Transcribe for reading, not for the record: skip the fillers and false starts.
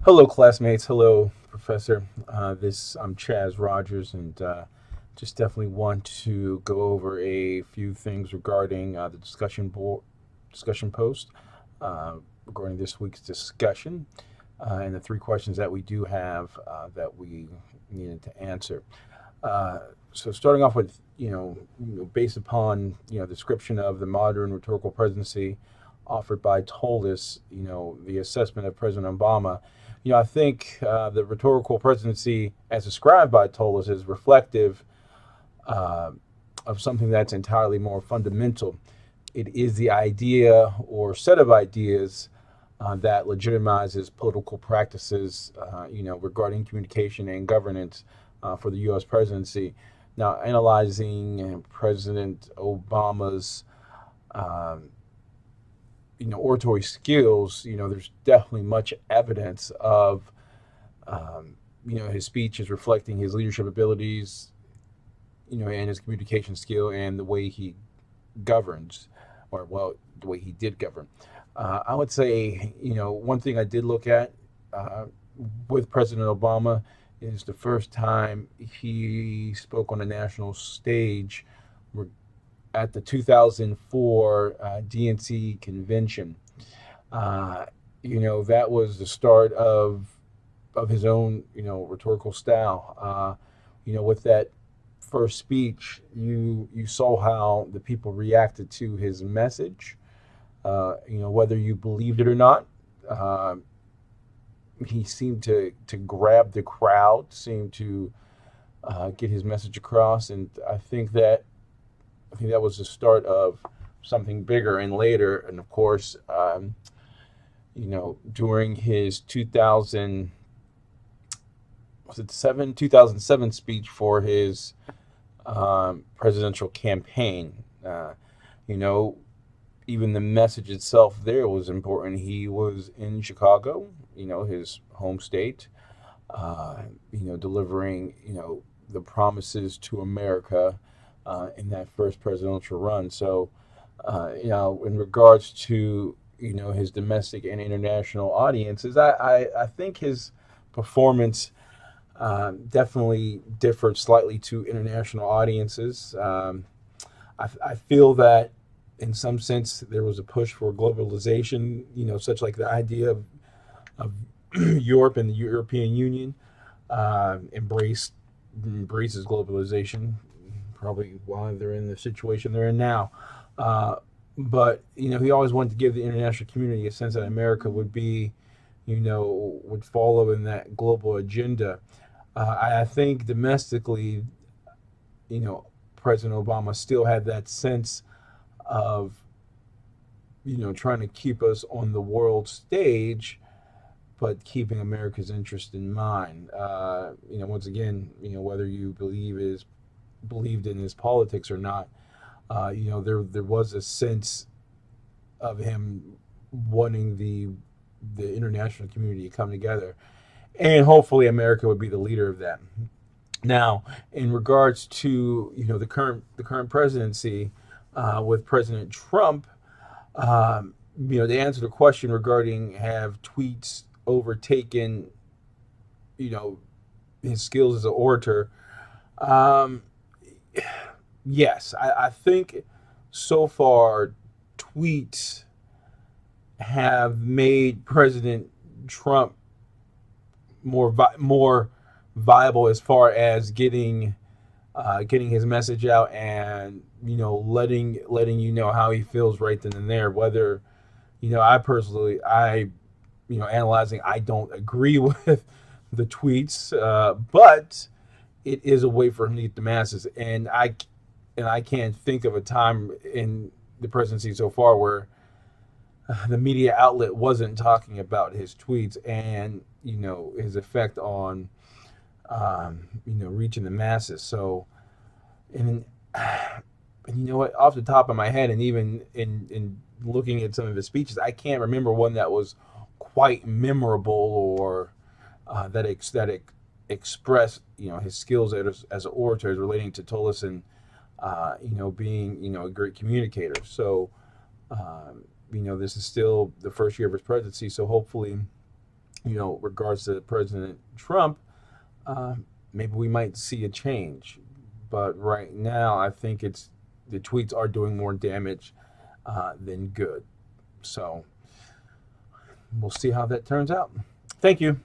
Hello, classmates. Hello, professor. I'm Chaz Rogers, and just definitely want to go over a few things regarding the discussion post regarding this week's discussion, and the three questions that we do have that we needed to answer. Uh, so, starting off with based upon description of the modern rhetorical presidency offered by Toldis, the assessment of President Obama. I think the rhetorical presidency, as described by Tolis, is reflective uh, of something that's entirely more fundamental. It is the idea or set of ideas that legitimizes political practices, regarding communication and governance for the U.S. presidency. Now, analyzing President Obama's um, oratory skills, there's definitely much evidence of, his speech is reflecting his leadership abilities, and his communication skill and the way he governs, or well, the way he did govern. I would say, one thing I did look at uh, with President Obama is the first time he spoke on a national stage at the 2004 DNC convention. Uh, that was the start of his own, rhetorical style. With that first speech, you saw how the people reacted to his message. Whether you believed it or not, uh, he seemed to grab the crowd, seemed to get his message across, and I think that was the start of something bigger. And later, and of course, during his 2007 speech for his presidential campaign, you know, even the message itself there was important. He was in Chicago, his home state, uh, delivering, the promises to America in that first presidential run. So, in regards to his domestic and international audiences, I think his performance definitely differed slightly to international audiences. I feel that in some sense there was a push for globalization, such like the idea of Europe and the European Union embraces globalization, probably why they're in the situation they're in now. Uh, but he always wanted to give the international community a sense that America would be, would follow in that global agenda. I think domestically, you know, President Obama still had that sense of, trying to keep us on the world stage, but keeping America's interest in mind. Once again, whether you believed in his politics or not, there was a sense of him wanting the international community to come together, and hopefully America would be the leader of that. Now, in regards to the current presidency with President Trump, to answer the question regarding have tweets overtaken you know his skills as an orator, um, yes, I think so far tweets have made President Trump more viable as far as getting his message out, and letting how he feels right then and there. Whether I personally, analyzing, I don't agree with the tweets, but it is a way for him to get the masses. And I can't think of a time in the presidency so far where the media outlet wasn't talking about his tweets and his effect on reaching the masses. So, and and you know what, off the top of my head, and even in looking at some of his speeches, I can't remember one that was quite memorable, or expressed his skills as an orator, as relating to Tolleson, being a great communicator. So, this is still the first year of his presidency. So hopefully, regards to President Trump, maybe we might see a change. But right now, I think the tweets are doing more damage than good. So we'll see how that turns out. Thank you.